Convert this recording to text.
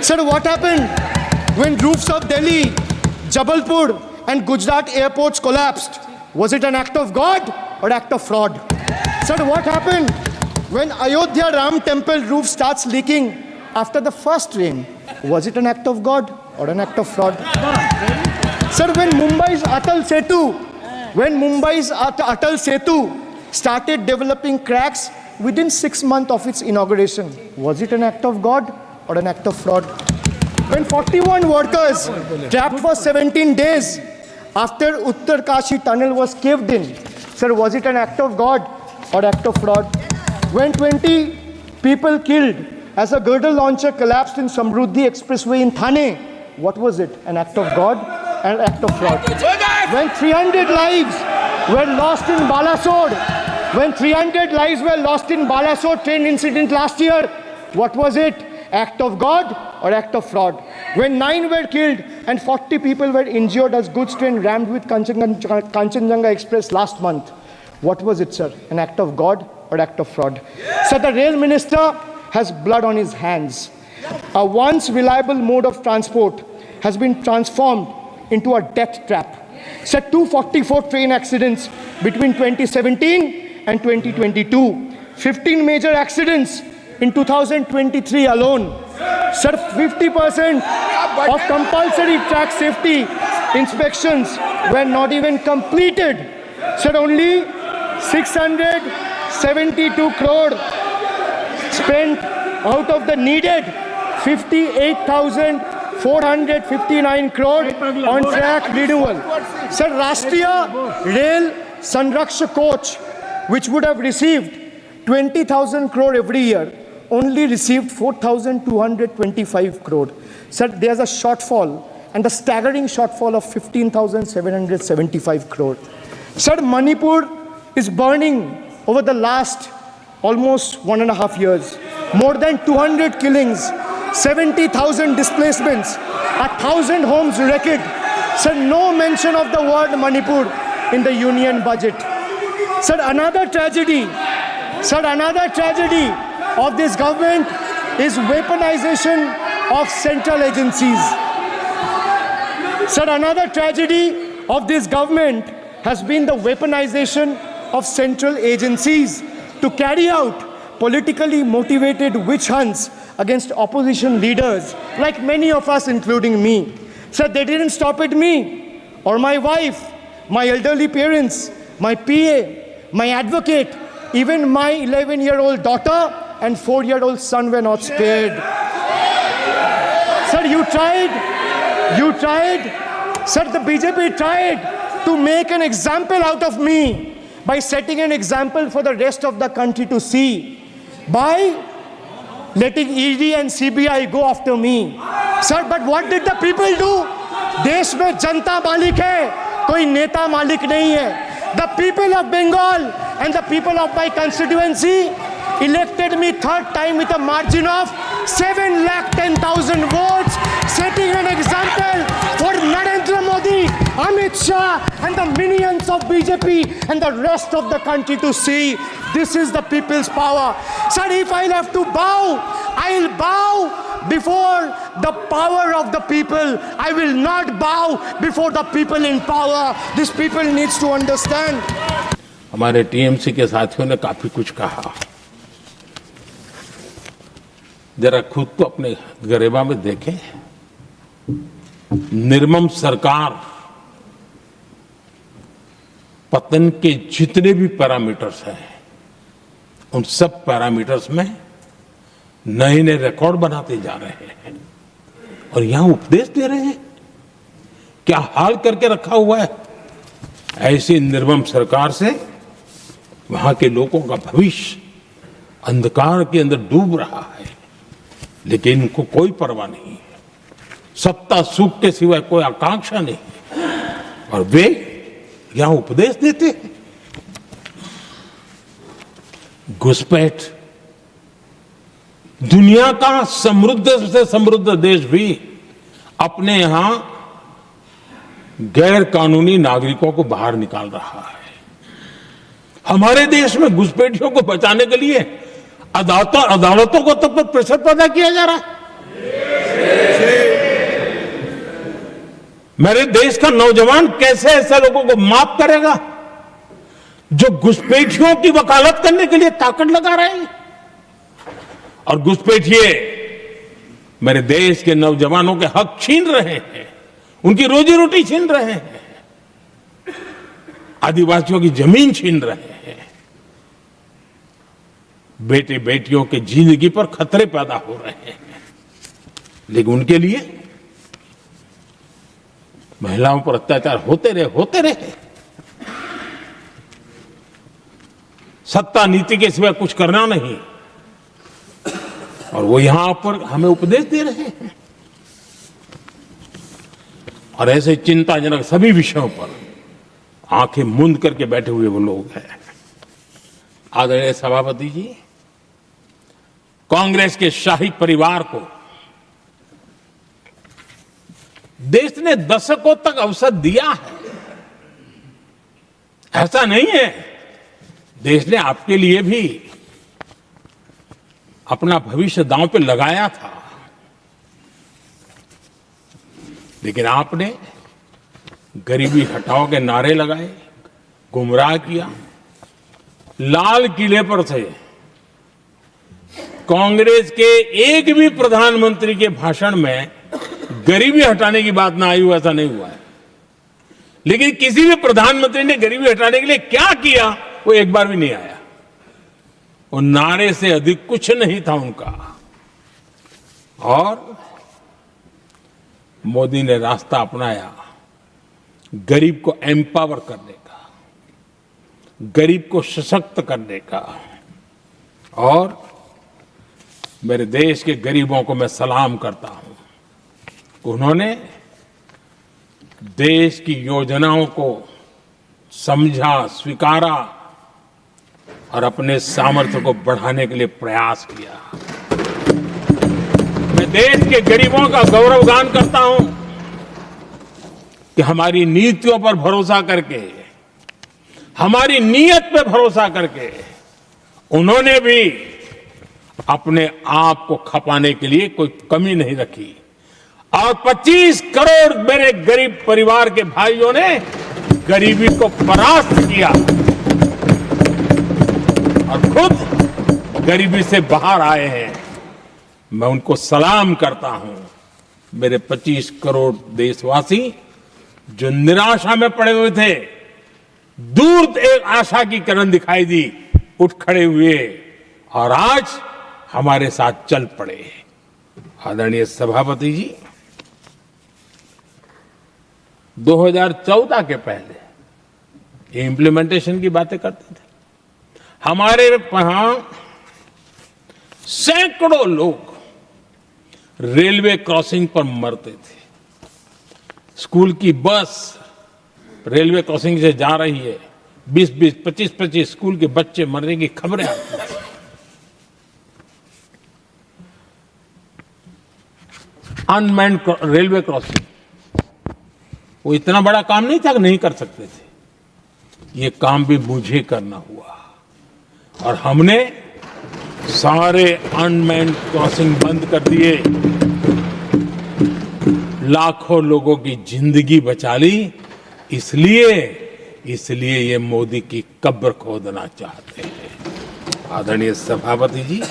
Sir, what happened when roofs of Delhi, Jabalpur and Gujarat airports collapsed? Was it an act of God or act of fraud? Sir, what happened when Ayodhya Ram temple roof starts leaking after the first rain? Was it an act of God or an act of fraud? Sir, when Mumbai's Atal Setu started developing cracks within 6 months of its inauguration, was it an act of God or an act of fraud? When 41 workers trapped for 17 days after Uttar Kashi tunnel was caved in, sir, was it an act of God or act of fraud? When 20 people killed as a girdle launcher collapsed in Samruddhi Expressway in Thane, what was it? An act of God and an act of fraud? When 300 lives were lost in Balasore train incident last year, what was it? Act of God or act of fraud? When 9 were killed and 40 people were injured as goods train rammed with Kanchenjunga Express last month, what was it, sir? An act of God or act of fraud? So the rail minister has blood on his hands. A once reliable mode of transport has been transformed into a death trap. So 244 train accidents between 2017 and 2022. 15 major accidents in 2023 alone. Sir, 50% of compulsory track safety inspections were not even completed. Sir, only 672 crore spent out of the needed 58,459 crore on track renewal. Sir, Rashtriya Rail Sanrakshak Coach, which would have received 20,000 crore every year, only received 4,225 crore. Sir, there's a shortfall, and a staggering shortfall of 15,775 crore. Sir, Manipur is burning over the last almost 1.5 years. More than 200 killings, 70,000 displacements, 1,000 homes wrecked. Sir, no mention of the word Manipur in the union budget. Sir, another tragedy of this government is weaponization of central agencies. Sir, another tragedy of this government has been the weaponization of central agencies to carry out politically motivated witch hunts against opposition leaders, like many of us, including me. Sir, they didn't stop at me or my wife, my elderly parents, my PA, my advocate, even my 11-year-old daughter and 4-year-old son were not spared. Sir, you tried. Sir, the BJP tried to make an example out of me by setting an example for the rest of the country to see, by letting ED and CBI go after me. Sir, but what did the people do? देश में जनता मालिक है, कोई नेता मालिक नहीं है. The people of Bengal and the people of my constituency elected me third time with a margin of 710,000 votes, setting an example for Narendra Modi, Amit Shah and the minions of BJP and the rest of the country to see. This is the people's power. Sir, if I'll have to bow, I'll bow before the power of the people. I will not bow before the people in power. This people needs to understand. हमारे TMC के साथियों ने काफी कुछ कहा. जरा खुद को अपने गरेबा में देखें. निर्मम सरकार पतन के जितने भी पैरामीटर्स हैं, उन सब पैरामीटर्स में नए नए रिकॉर्ड बनाते जा रहे हैं और यहां उपदेश दे रहे हैं. क्या हाल करके रखा हुआ है. ऐसी निर्मम सरकार से वहां के लोगों का भविष्य अंधकार के अंदर डूब रहा है, लेकिन इनको कोई परवाह नहीं है. सत्ता सुख के सिवाय कोई आकांक्षा नहीं और वे यहां उपदेश देते हैं. घुसपैठ. दुनिया का समृद्ध से समृद्ध देश भी अपने यहां गैर कानूनी नागरिकों को बाहर निकाल रहा है. हमारे देश में घुसपैठियों को बचाने के लिए अदालतों को तब तक प्रेशर पैदा किया जा रहा है. मेरे देश का नौजवान कैसे ऐसे लोगों को माफ करेगा जो घुसपैठियों की वकालत करने के लिए ताकत लगा रहे हैं? और घुसपैठिए मेरे देश के नौजवानों के हक छीन रहे हैं, उनकी रोजी रोटी छीन रहे हैं, आदिवासियों की जमीन छीन रहे हैं, बेटे बेटियों के जिंदगी पर खतरे पैदा हो रहे हैं। लेकिन उनके लिए महिलाओं पर अत्याचार होते रहे। सत्ता नीति के सिवा कुछ करना नहीं, और वो यहां पर हमें उपदेश दे रहे हैं। और ऐसे चिंताजनक सभी विषयों पर आंखें मूंद करके बैठे हुए वो लोग हैं। आदरणीय सभापति जी, कांग्रेस के शाही परिवार को देश ने दशकों तक अवसर दिया है, ऐसा नहीं है। देश ने आपके लिए भी अपना भविष्य दांव पे लगाया था, लेकिन आपने गरीबी हटाओ के नारे लगाए, गुमराह किया। लाल किले पर से कांग्रेस के एक भी प्रधानमंत्री के भाषण में गरीबी हटाने की बात ना आई हो, ऐसा नहीं हुआ है। लेकिन किसी भी प्रधानमंत्री ने गरीबी हटाने के लिए क्या किया, वो एक बार भी नहीं आया। वो नारे से अधिक कुछ नहीं था उनका। और मोदी ने रास्ता अपनाया गरीब को एम्पावर करने का, गरीब को सशक्त करने का। और मेरे देश के गरीबों को मैं सलाम करता हूं। उन्होंने देश की योजनाओं को समझा, स्वीकारा और अपने सामर्थ्य को बढ़ाने के लिए प्रयास किया। मैं देश के गरीबों का गौरवगान करता हूं कि हमारी नीतियों पर भरोसा करके, हमारी नीयत पे भरोसा करके उन्होंने भी अपने आप को खपाने के लिए कोई कमी नहीं रखी। और 25 करोड़ मेरे गरीब परिवार के भाइयों ने गरीबी को परास्त किया और खुद गरीबी से बाहर आए हैं। मैं उनको सलाम करता हूं। मेरे 25 करोड़ देशवासी जो निराशा में पड़े हुए थे, दूर एक आशा की किरण दिखाई दी, उठ खड़े हुए और आज हमारे साथ चल पड़े। आदरणीय सभापति जी, 2014 के पहले ये इम्प्लीमेंटेशन की बातें करते थे। हमारे यहां सैकड़ों लोग रेलवे क्रॉसिंग पर मरते थे। स्कूल की बस रेलवे क्रॉसिंग से जा रही है, 20-20, 25-25 स्कूल के बच्चे मरने की खबरें आती थी। अनमैन्ड रेलवे क्रॉसिंग, वो इतना बड़ा काम नहीं था कि नहीं कर सकते थे। ये काम भी मुझे करना हुआ और हमने सारे अनमैन्ड क्रॉसिंग बंद कर दिए, लाखों लोगों की जिंदगी बचा ली। इसलिए ये मोदी की कब्र खोदना चाहते हैं। आदरणीय सभापति जी,